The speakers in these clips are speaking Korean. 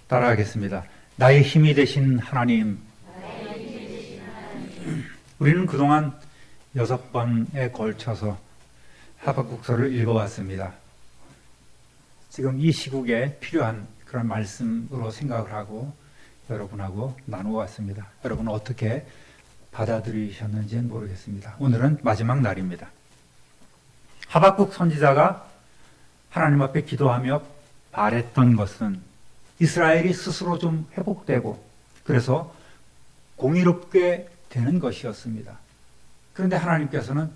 따라하겠습니다. 나의 힘이 되신 하나님, 우리는 그동안 6번에 걸쳐서 하박국서를 읽어왔습니다. 지금 이 시국에 필요한 그런 말씀으로 생각을 하고 여러분하고 나누어왔습니다. 여러분은 어떻게 받아들이셨는지는 모르겠습니다. 오늘은 마지막 날입니다. 하박국 선지자가 하나님 앞에 기도하며 바랬던 것은 이스라엘이 스스로 좀 회복되고 그래서 공의롭게 되는 것이었습니다. 그런데 하나님께서는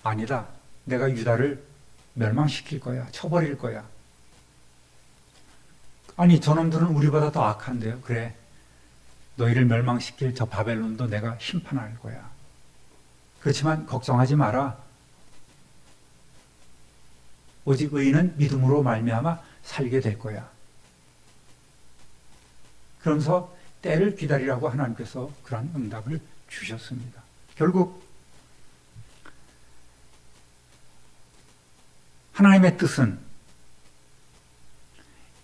아니다. 내가 유다를 멸망시킬 거야. 쳐버릴 거야. 아니 저놈들은 우리보다 더 악한데요. 그래. 너희를 멸망시킬 저 바벨론도 내가 심판할 거야. 그렇지만 걱정하지 마라. 오직 의인은 믿음으로 말미암아 살게 될 거야. 그러면서 때를 기다리라고 하나님께서 그런 응답을 주셨습니다. 결국 하나님의 뜻은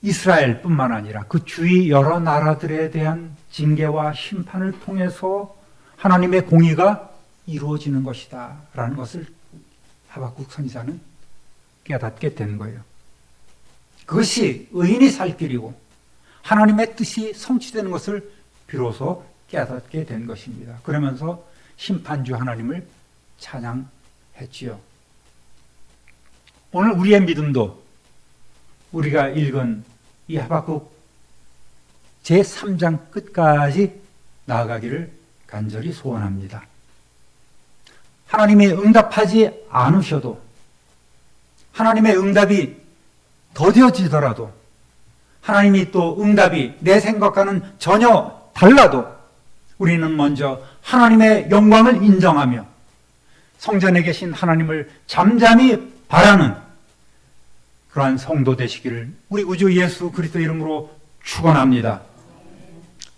이스라엘뿐만 아니라 그 주위 여러 나라들에 대한 징계와 심판을 통해서 하나님의 공의가 이루어지는 것이다 라는 것을 하박국 선지자는 깨닫게 된 거예요. 그것이 의인이 살 길이고 하나님의 뜻이 성취되는 것을 비로소 깨닫게 된 것입니다. 그러면서 심판주 하나님을 찬양했지요. 오늘 우리의 믿음도 우리가 읽은 이 하박국 제3장 끝까지 나아가기를 간절히 소원합니다. 하나님이 응답하지 않으셔도 하나님의 응답이 더뎌지더라도 하나님이 또 응답이 내 생각과는 전혀 달라도 우리는 먼저 하나님의 영광을 인정하며 성전에 계신 하나님을 잠잠히 바라는 그러한 성도 되시기를 우리 구주 예수 그리스도 이름으로 축원합니다.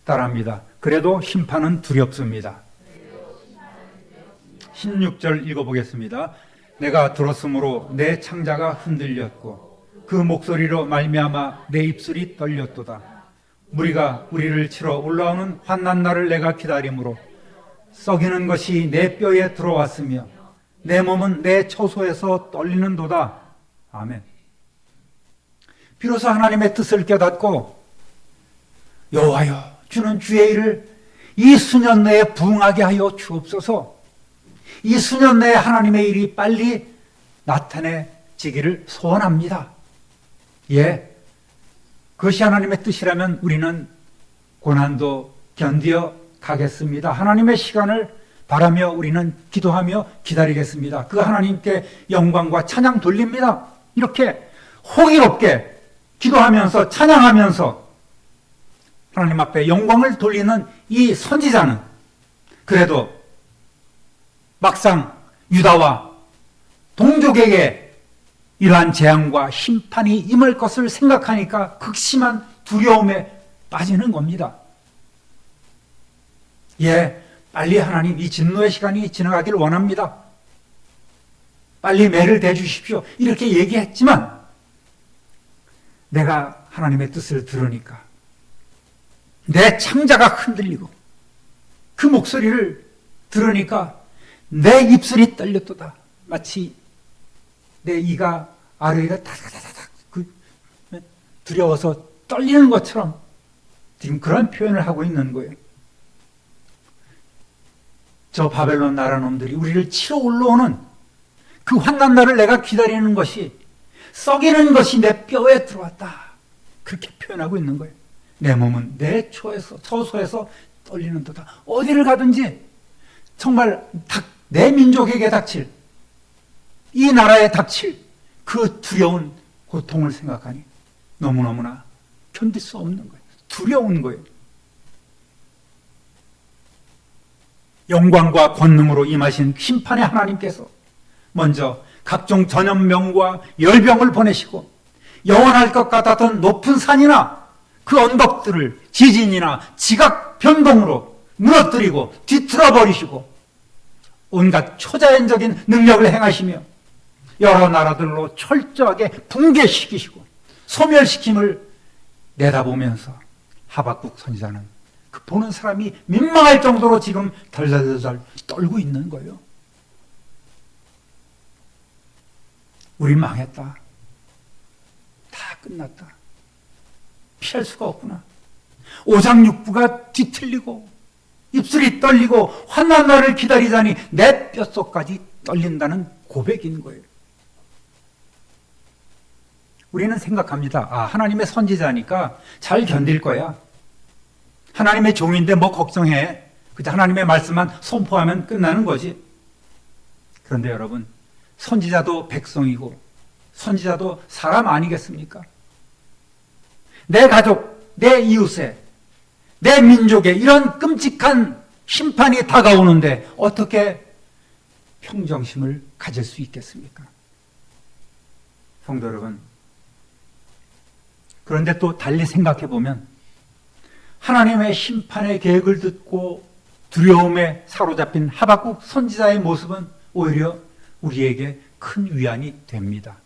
따라합니다. 그래도 심판은 두렵습니다. 16절 읽어보겠습니다. 내가 들었으므로 내 창자가 흔들렸고 그 목소리로 말미암아 내 입술이 떨렸도다. 무리가 우리를 치러 올라오는 환난 날을 내가 기다림으로 썩이는 것이 내 뼈에 들어왔으며 내 몸은 내 처소에서 떨리는도다. 아멘. 비로소 하나님의 뜻을 깨닫고 여호와여 주는 주의 일을 이 수년 내에 부응하게 하여 주옵소서. 이 수년 내에 하나님의 일이 빨리 나타내지기를 소원합니다. 예, 그것이 하나님의 뜻이라면 우리는 고난도 견디어 가겠습니다. 하나님의 시간을 바라며 우리는 기도하며 기다리겠습니다. 그 하나님께 영광과 찬양 돌립니다. 이렇게 호기롭게 기도하면서 찬양하면서 하나님 앞에 영광을 돌리는 이 선지자는 그래도 막상 유다와 동족에게 이러한 재앙과 심판이 임할 것을 생각하니까 극심한 두려움에 빠지는 겁니다. 예, 빨리 하나님 이 진노의 시간이 지나가길 원합니다. 빨리 매를 대주십시오. 이렇게 얘기했지만 내가 하나님의 뜻을 들으니까 내 창자가 흔들리고 그 목소리를 들으니까 내 입술이 떨렸도다. 마치 내 이가 아래가 다다다닥 두려워서 떨리는 것처럼 지금 그런 표현을 하고 있는 거예요. 저 바벨론 나라 놈들이 우리를 치러 올라오는 그 환난 날을 내가 기다리는 것이 썩이는 것이 내 뼈에 들어왔다. 그렇게 표현하고 있는 거예요. 내 몸은 내 처소에서 떨리는 도다. 어디를 가든지 정말 내 민족에게 닥칠 이 나라에 닥칠 그 두려운 고통을 생각하니 너무너무나 견딜 수 없는 거예요. 두려운 거예요. 영광과 권능으로 임하신 심판의 하나님께서 먼저 각종 전염병과 열병을 보내시고 영원할 것 같았던 높은 산이나 그 언덕들을 지진이나 지각 변동으로 무너뜨리고 뒤틀어 버리시고 온갖 초자연적인 능력을 행하시며 여러 나라들로 철저하게 붕괴시키시고 소멸시킴을 내다보면서 하박국 선지자는 그 보는 사람이 민망할 정도로 지금 덜덜덜 떨고 있는 거예요. 우리 망했다. 다 끝났다. 피할 수가 없구나. 오장육부가 뒤틀리고 입술이 떨리고 환난 날을 기다리자니 내 뼛속까지 떨린다는 고백인 거예요. 우리는 생각합니다. 하나님의 선지자니까 잘 견딜 거야. 하나님의 종인데 뭐 걱정해. 그저 하나님의 말씀만 선포하면 끝나는 거지. 그런데 여러분, 선지자도 백성이고 선지자도 사람 아니겠습니까? 내 가족, 내 이웃에, 내 민족에 이런 끔찍한 심판이 다가오는데 어떻게 평정심을 가질 수 있겠습니까? 성도 여러분, 그런데 또 달리 생각해 보면 하나님의 심판의 계획을 듣고 두려움에 사로잡힌 하박국 선지자의 모습은 오히려 우리에게 큰 위안이 됩니다.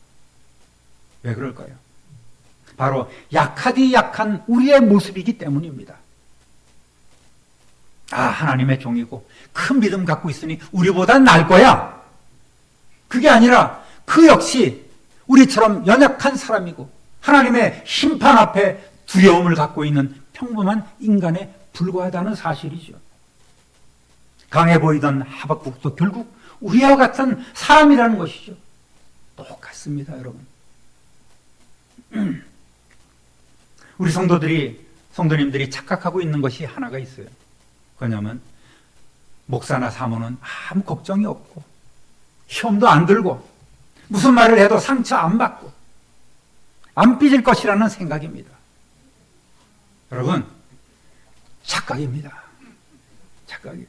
왜 그럴까요? 바로 약하디 약한 우리의 모습이기 때문입니다. 하나님의 종이고 큰 믿음 갖고 있으니 우리보단 나을 거야. 그게 아니라 그 역시 우리처럼 연약한 사람이고 하나님의 심판 앞에 두려움을 갖고 있는 평범한 인간에 불과하다는 사실이죠. 강해 보이던 하박국도 결국 우리와 같은 사람이라는 것이죠. 똑같습니다, 여러분. 우리 성도님들이 착각하고 있는 것이 하나가 있어요. 그냐면 목사나 사모는 아무 걱정이 없고 시험도 안 들고 무슨 말을 해도 상처 안 받고 안 삐질 것이라는 생각입니다. 여러분, 착각입니다. 착각이에요.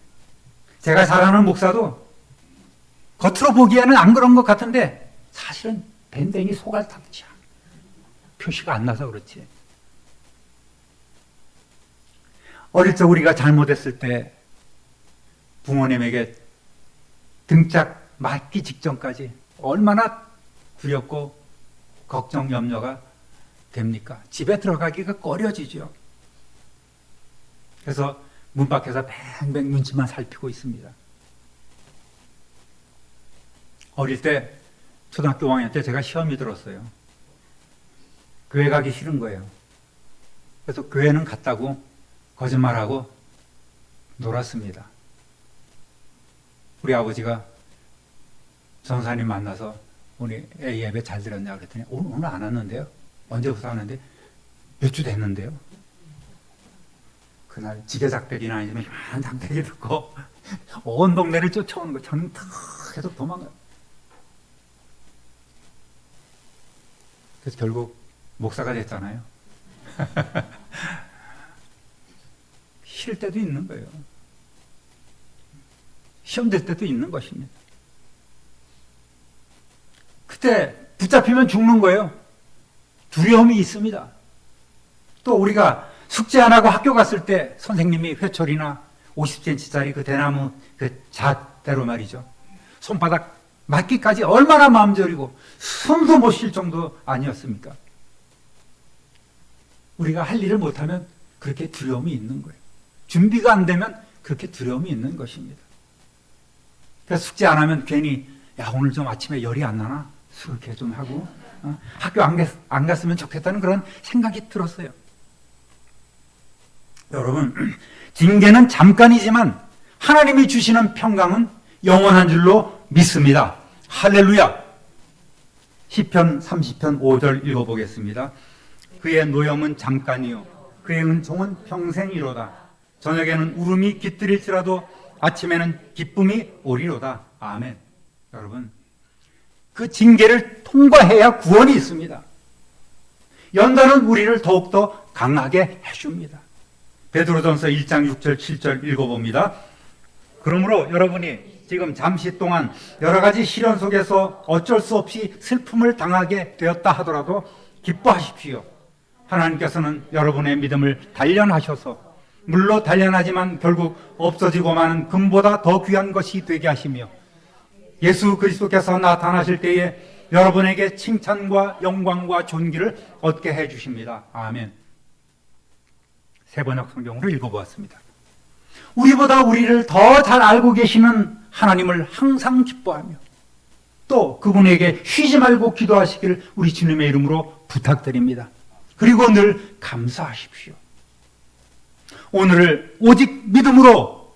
제가 잘 아는 목사도 겉으로 보기에는 안 그런 것 같은데 사실은 밴댕이 소갈딱지야. 표시가 안 나서 그렇지. 어릴 적 우리가 잘못했을 때 부모님에게 등짝 맞기 직전까지 얼마나 두렵고 걱정, 염려가 됩니까? 집에 들어가기가 꺼려지죠. 그래서 문 밖에서 뱅뱅 눈치만 살피고 있습니다. 어릴 때 초등학교 5학년 때 제가 시험이 들었어요. 교회 가기 싫은 거예요. 그래서 교회는 갔다고 거짓말하고 놀았습니다. 우리 아버지가 전사님 만나서 우리 애 예배 잘 들었냐 그랬더니 오늘 안 왔는데요. 언제부터 왔는데 몇 주 됐는데요. 그날 지게작대기나 아니면 이만한 작대기 듣고 온 동네를 쫓아오는 거 저는 다 계속 도망가요. 그래서 결국 목사가 됐잖아요. 싫을 때도 있는 거예요. 시험 될 때도 있는 것입니다. 그때 붙잡히면 죽는 거예요. 두려움이 있습니다. 또 우리가 숙제 안 하고 학교 갔을 때 선생님이 회초리나 50cm짜리 그 대나무 그 잣대로 말이죠. 손바닥 맞기까지 얼마나 마음 졸이고 숨도 못 쉴 정도 아니었습니까? 우리가 할 일을 못하면 그렇게 두려움이 있는 거예요. 준비가 안 되면 그렇게 두려움이 있는 것입니다. 그래서 숙제 안 하면 괜히 오늘 좀 아침에 열이 안 나나? 그렇게 좀 하고 학교 안 갔으면 좋겠다는 그런 생각이 들었어요. 여러분, 징계는 잠깐이지만 하나님이 주시는 평강은 영원한 줄로 믿습니다. 할렐루야. 시편 30편 5절 읽어보겠습니다. 그의 노염은 잠깐이요 그의 은총은 평생이로다. 저녁에는 울음이 깃들일지라도 아침에는 기쁨이 오리로다. 아멘. 여러분, 그 징계를 통과해야 구원이 있습니다. 연단은 우리를 더욱더 강하게 해줍니다. 베드로전서 1장 6절 7절 읽어봅니다. 그러므로 여러분이 지금 잠시 동안 여러 가지 시련 속에서 어쩔 수 없이 슬픔을 당하게 되었다 하더라도 기뻐하십시오. 하나님께서는 여러분의 믿음을 단련하셔서 물로 단련하지만 결국 없어지고 마는 금보다 더 귀한 것이 되게 하시며 예수 그리스도께서 나타나실 때에 여러분에게 칭찬과 영광과 존귀를 얻게 해주십니다. 아멘. 새 번역 성경으로 읽어보았습니다. 우리보다 우리를 더 잘 알고 계시는 하나님을 항상 기뻐하며 또 그분에게 쉬지 말고 기도하시기를 우리 주님의 이름으로 부탁드립니다. 그리고 늘 감사하십시오. 오늘을 오직 믿음으로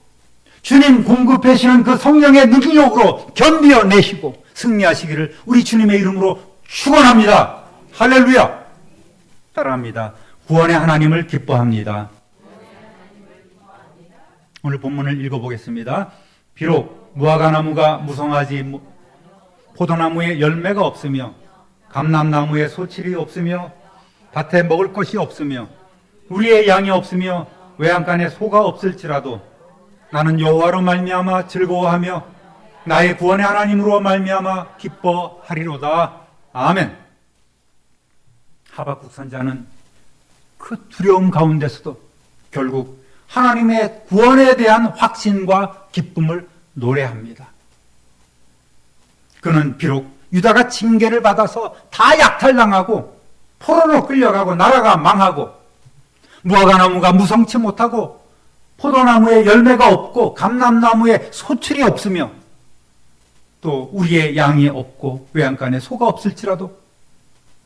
주님 공급하시는 그 성령의 능력으로 견디어내시고 승리하시기를 우리 주님의 이름으로 축원합니다. 할렐루야. 따라합니다. 구원의 하나님을 기뻐합니다. 오늘 본문을 읽어보겠습니다. 비록 무화과나무가 무성하지 포도나무에 열매가 없으며 감람나무에 소칠이 없으며 밭에 먹을 것이 없으며 우리의 양이 없으며 외양간에 소가 없을지라도 나는 여호와로 말미암아 즐거워하며 나의 구원의 하나님으로 말미암아 기뻐하리로다. 아멘. 하박국 선지자는 그 두려움 가운데서도 결국 하나님의 구원에 대한 확신과 기쁨을 노래합니다. 그는 비록 유다가 징계를 받아서 다 약탈당하고 포로로 끌려가고 나라가 망하고 무화과나무가 무성치 못하고 포도나무에 열매가 없고 감람나무에 소출이 없으며 또 우리의 양이 없고 외양간에 소가 없을지라도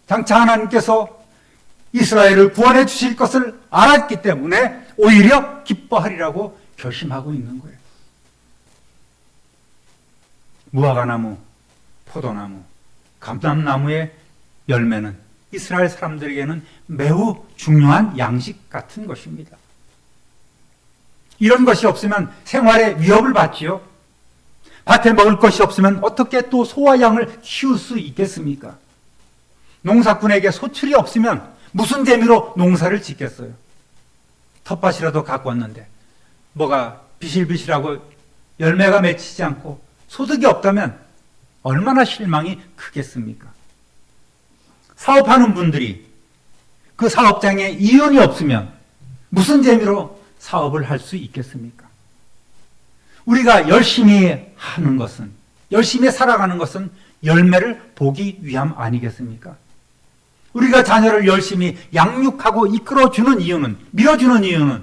장차 하나님께서 이스라엘을 구원해 주실 것을 알았기 때문에 오히려 기뻐하리라고 결심하고 있는 거예요. 무화과나무, 포도나무, 감람나무의 열매는 이스라엘 사람들에게는 매우 중요한 양식 같은 것입니다. 이런 것이 없으면 생활에 위협을 받지요. 밭에 먹을 것이 없으면 어떻게 또 소와 양을 키울 수 있겠습니까? 농사꾼에게 소출이 없으면 무슨 재미로 농사를 짓겠어요? 텃밭이라도 갖고 왔는데 뭐가 비실비실하고 열매가 맺히지 않고 소득이 없다면 얼마나 실망이 크겠습니까? 사업하는 분들이 그 사업장에 이윤이 없으면 무슨 재미로 사업을 할 수 있겠습니까? 우리가 열심히 하는 것은, 열심히 살아가는 것은 열매를 보기 위함 아니겠습니까? 우리가 자녀를 열심히 양육하고 이끌어주는 이유는, 밀어주는 이유는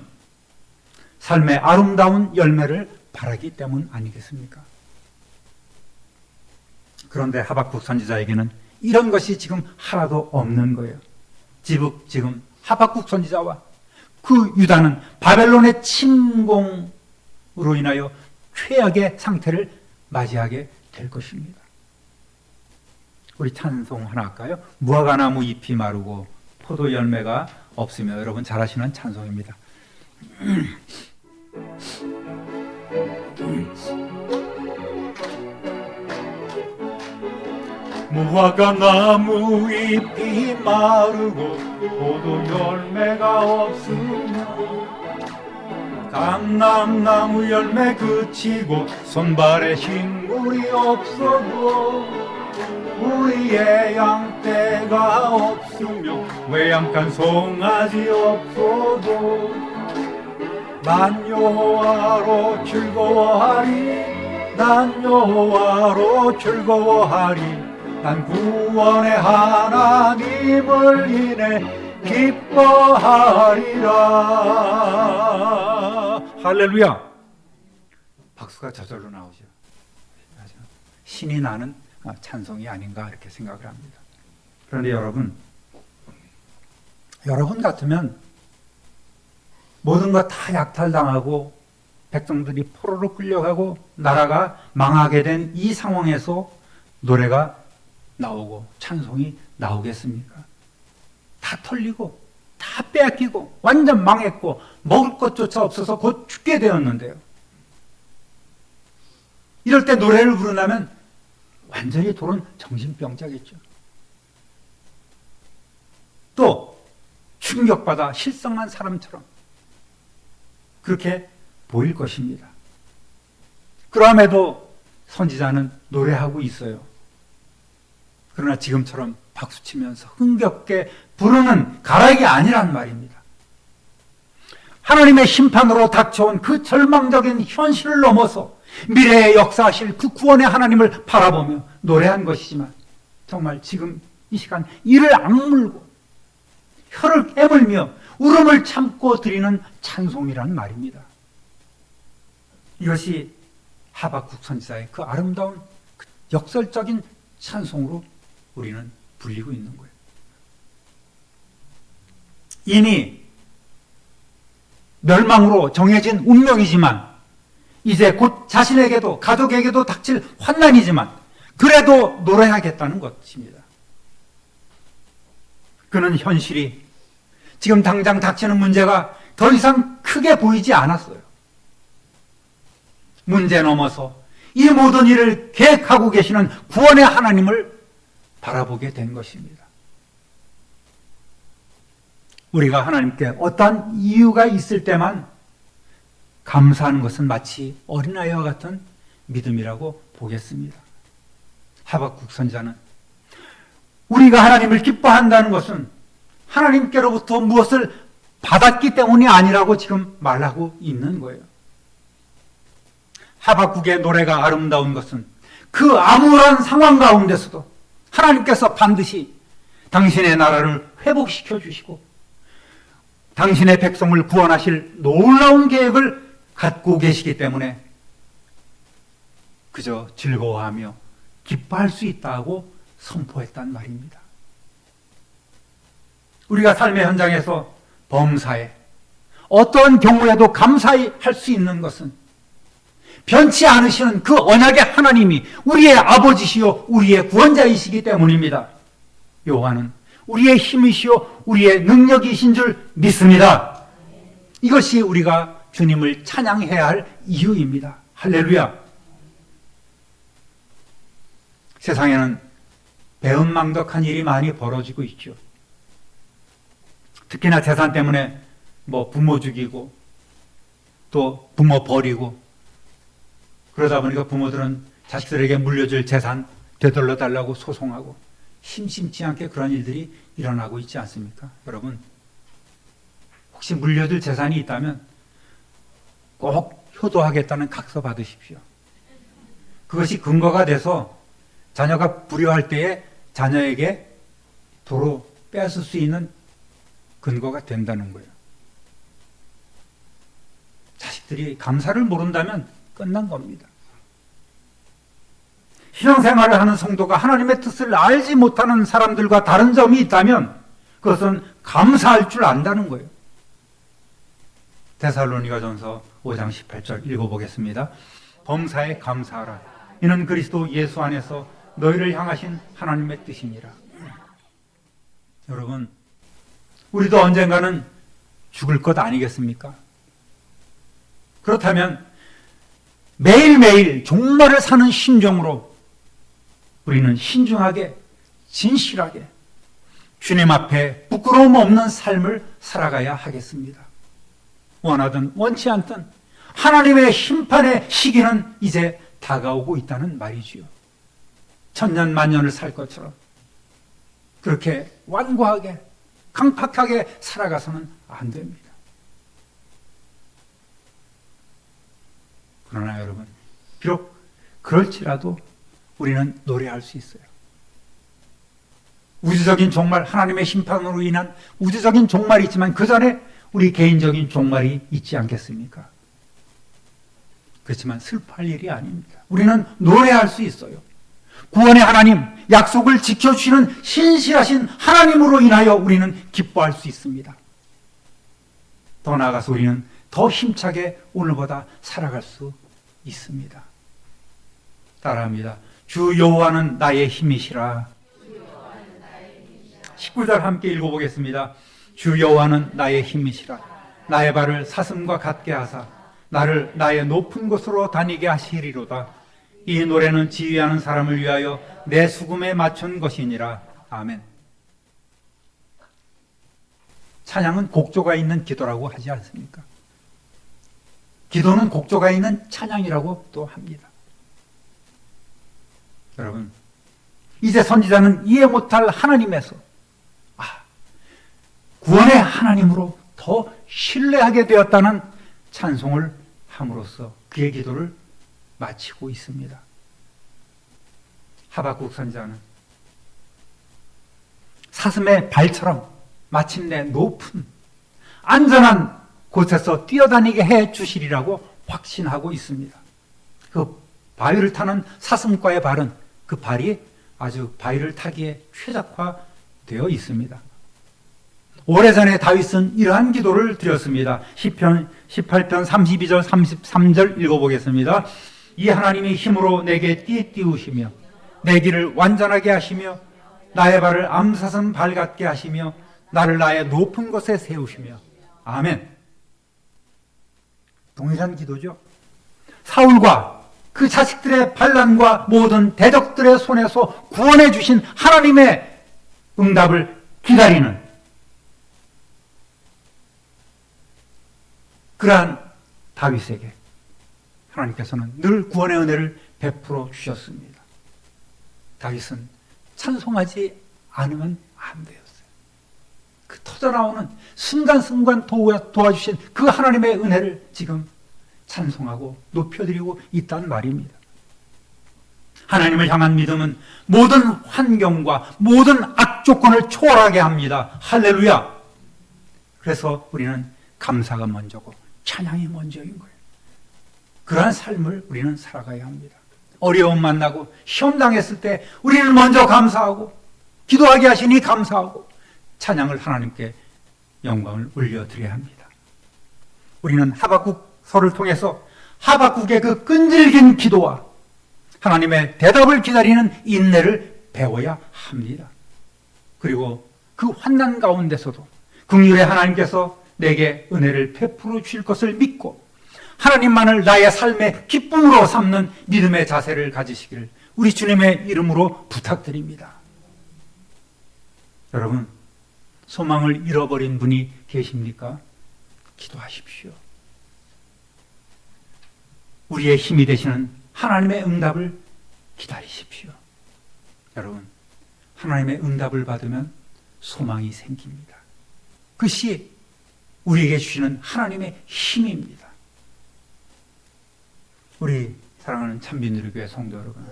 삶의 아름다운 열매를 바라기 때문 아니겠습니까? 그런데 하박국 선지자에게는 이런 것이 지금 하나도 없는 거예요. 지금 하박국 선지자와 그 유다는 바벨론의 침공으로 인하여 최악의 상태를 맞이하게 될 것입니다. 우리 찬송 하나 할까요? 무화과나무 잎이 마르고 포도 열매가 없으며. 여러분 잘 아시는 찬송입니다. 무화과나무 잎이 마르고 포도 열매가 없으며 감람나무 열매 그치고 손발에 식물이 없어도 우리의 양떼가 없으며 외양간 송아지 없어도 난 여호와로 즐거워하리 난 여호와로 즐거워하리 난 구원의 하나님을 인해 기뻐하리라. 할렐루야. 박수가 저절로 나오죠. 신이 나는 찬송이 아닌가 이렇게 생각을 합니다. 그런데 여러분 같으면 모든 것 다 약탈당하고 백성들이 포로로 끌려가고 나라가 망하게 된 이 상황에서 노래가 나오고 찬송이 나오겠습니까? 다 털리고 다 빼앗기고 완전 망했고 먹을 것조차 없어서 곧 죽게 되었는데요. 이럴 때 노래를 부르려면 완전히 돌은 정신병자겠죠. 또 충격받아 실성한 사람처럼 그렇게 보일 것입니다. 그럼에도 선지자는 노래하고 있어요. 그러나 지금처럼 박수치면서 흥겹게 부르는 가락이 아니란 말입니다. 하나님의 심판으로 닥쳐온 그 절망적인 현실을 넘어서 미래에 역사하실 그 구원의 하나님을 바라보며 노래한 것이지만 정말 지금 이 시간 이를 악물고 혀를 깨물며 울음을 참고 드리는 찬송이라는 말입니다. 이것이 하박국 선지자의 그 아름다운 역설적인 찬송으로 우리는 불리고 있는 거예요. 이미 멸망으로 정해진 운명이지만 이제 곧 자신에게도 가족에게도 닥칠 환난이지만 그래도 노래하겠다는 것입니다. 그는 현실이 지금 당장 닥치는 문제가 더 이상 크게 보이지 않았어요. 문제 넘어서 이 모든 일을 계획하고 계시는 구원의 하나님을 바라보게 된 것입니다. 우리가 하나님께 어떠한 이유가 있을 때만 감사하는 것은 마치 어린아이와 같은 믿음이라고 보겠습니다. 하박국 선지자는 우리가 하나님을 기뻐한다는 것은 하나님께로부터 무엇을 받았기 때문이 아니라고 지금 말하고 있는 거예요. 하박국의 노래가 아름다운 것은 그 암울한 상황 가운데서도 하나님께서 반드시 당신의 나라를 회복시켜 주시고 당신의 백성을 구원하실 놀라운 계획을 갖고 계시기 때문에 그저 즐거워하며 기뻐할 수 있다고 선포했단 말입니다. 우리가 삶의 현장에서 범사에 어떤 경우에도 감사히 할 수 있는 것은 변치 않으시는 그 언약의 하나님이 우리의 아버지시요 우리의 구원자이시기 때문입니다. 요한은 우리의 힘이시요 우리의 능력이신 줄 믿습니다. 이것이 우리가 주님을 찬양해야 할 이유입니다. 할렐루야. 세상에는 배은망덕한 일이 많이 벌어지고 있죠. 특히나 재산 때문에 부모 죽이고 또 부모 버리고 그러다 보니까 부모들은 자식들에게 물려줄 재산 되돌려 달라고 소송하고 심심치 않게 그런 일들이 일어나고 있지 않습니까? 여러분, 혹시 물려줄 재산이 있다면 꼭 효도하겠다는 각서 받으십시오. 그것이 근거가 돼서 자녀가 불효할 때에 자녀에게 도로 빼앗을 수 있는 근거가 된다는 거예요. 자식들이 감사를 모른다면 끝난 겁니다. 신앙생활을 하는 성도가 하나님의 뜻을 알지 못하는 사람들과 다른 점이 있다면 그것은 감사할 줄 안다는 거예요. 데살로니가전서 5장 18절 읽어보겠습니다. 범사에 감사하라. 이는 그리스도 예수 안에서 너희를 향하신 하나님의 뜻이니라. 여러분, 우리도 언젠가는 죽을 것 아니겠습니까? 그렇다면 매일매일 종말을 사는 심정으로 우리는 신중하게 진실하게 주님 앞에 부끄러움 없는 삶을 살아가야 하겠습니다. 원하든 원치 않든 하나님의 심판의 시기는 이제 다가오고 있다는 말이지요. 천년 만년을 살 것처럼 그렇게 완고하게 강팍하게 살아가서는 안 됩니다. 그러나 여러분, 비록 그럴지라도 우리는 노래할 수 있어요. 우주적인 종말, 하나님의 심판으로 인한 우주적인 종말이 있지만 그 전에 우리 개인적인 종말이 있지 않겠습니까? 그렇지만 슬퍼할 일이 아닙니다. 우리는 노래할 수 있어요. 구원의 하나님, 약속을 지켜주시는 신실하신 하나님으로 인하여 우리는 기뻐할 수 있습니다. 더 나아가서 우리는 더 힘차게 오늘보다 살아갈 수 있습니다. 따라합니다. 주 여호와는 나의 힘이시라. 19절 함께 읽어보겠습니다. 주 여호와는 나의 힘이시라. 나의 발을 사슴과 같게 하사 나를 나의 높은 곳으로 다니게 하시리로다. 이 노래는 지휘하는 사람을 위하여 내 수금에 맞춘 것이니라. 아멘. 찬양은 곡조가 있는 기도라고 하지 않습니까? 기도는 곡조가 있는 찬양이라고 또 합니다. 여러분, 이제 선지자는 이해 못할 하나님에서 구원의 하나님으로 더 신뢰하게 되었다는 찬송을 함으로써 그의 기도를 마치고 있습니다. 하박국 선지자는 사슴의 발처럼 마침내 높은 안전한 곳에서 뛰어다니게 해 주시리라고 확신하고 있습니다. 그 바위를 타는 사슴과의 발은 그 발이 아주 바위를 타기에 최적화되어 있습니다. 오래전에 다윗은 이러한 기도를 드렸습니다. 시편 18편 32절 33절 읽어보겠습니다. 이 하나님이 힘으로 내게 띠띠우시며 내 길을 완전하게 하시며 나의 발을 암사슴 발 같게 하시며 나를 나의 높은 곳에 세우시며. 아멘. 동일한 기도죠. 사울과 그 자식들의 반란과 모든 대적들의 손에서 구원해 주신 하나님의 응답을 기다리는 그러한 다윗에게 하나님께서는 늘 구원의 은혜를 베풀어 주셨습니다. 다윗은 찬송하지 않으면 안 되었어요. 그 터져나오는 순간순간 도와주신 그 하나님의 은혜를 지금 찬송하고 높여드리고 있단 말입니다. 하나님을 향한 믿음은 모든 환경과 모든 악조건을 초월하게 합니다. 할렐루야. 그래서 우리는 감사가 먼저고 찬양이 먼저인 거예요. 그러한 삶을 우리는 살아가야 합니다. 어려움 만나고 시험 당했을 때 우리는 먼저 감사하고 기도하게 하시니 감사하고 찬양을 하나님께 영광을 올려드려야 합니다. 우리는 하박국서를 통해서 하박국의 그 끈질긴 기도와 하나님의 대답을 기다리는 인내를 배워야 합니다. 그리고 그 환난 가운데서도 긍휼의 하나님께서 내게 은혜를 베풀어 주실 것을 믿고 하나님만을 나의 삶의 기쁨으로 삼는 믿음의 자세를 가지시기를 우리 주님의 이름으로 부탁드립니다. 여러분, 소망을 잃어버린 분이 계십니까? 기도하십시오. 우리의 힘이 되시는 하나님의 응답을 기다리십시오. 여러분, 하나님의 응답을 받으면 소망이 생깁니다. 그것이 우리에게 주시는 하나님의 힘입니다. 우리 사랑하는 참빈누리교회 성도 여러분,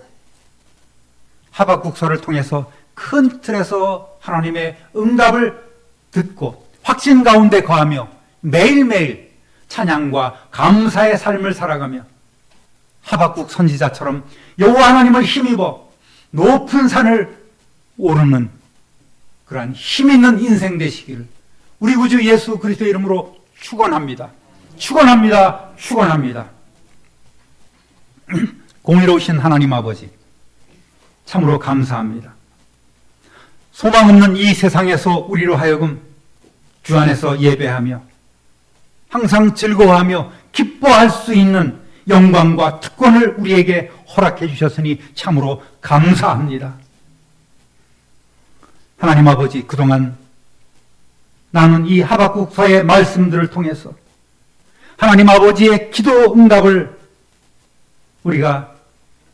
하박국서를 통해서 큰 틀에서 하나님의 응답을 듣고 확신 가운데 거하며 매일매일 찬양과 감사의 삶을 살아가며 하박국 선지자처럼 여호와 하나님을 힘입어 높은 산을 오르는 그러한 힘있는 인생 되시기를 우리 구주 예수 그리스도의 이름으로 축원합니다. 축원합니다. 축원합니다. 공의로우신 하나님 아버지, 참으로 감사합니다. 소망 없는 이 세상에서 우리로 하여금 주 안에서 예배하며 항상 즐거워하며 기뻐할 수 있는 영광과 특권을 우리에게 허락해 주셨으니 참으로 감사합니다. 하나님 아버지, 그동안 나는 이 하박국서의 말씀들을 통해서 하나님 아버지의 기도 응답을 우리가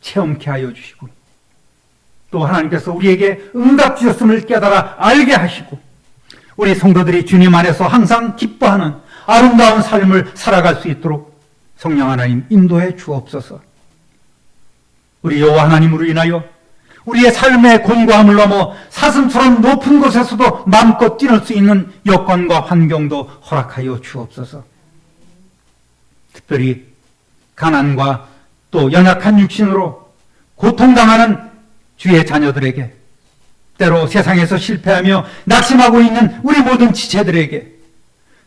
체험케 하여 주시고 또 하나님께서 우리에게 응답 주셨음을 깨달아 알게 하시고 우리 성도들이 주님 안에서 항상 기뻐하는 아름다운 삶을 살아갈 수 있도록 성령 하나님 인도해 주옵소서. 우리 여호와 하나님으로 인하여 우리의 삶의 곤고함을 넘어 사슴처럼 높은 곳에서도 마음껏 뛰놀 수 있는 여건과 환경도 허락하여 주옵소서. 특별히 가난과 또 연약한 육신으로 고통당하는 주의 자녀들에게, 때로 세상에서 실패하며 낙심하고 있는 우리 모든 지체들에게,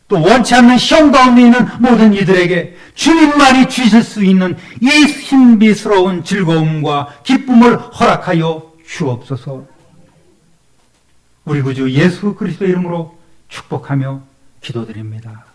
또 원치 않는 시험 가운데 있는 모든 이들에게 주님만이 주실 수 있는 이 신비스러운 즐거움과 기쁨을 허락하여 주옵소서. 우리 구주 예수 그리스도의 이름으로 축복하며 기도드립니다.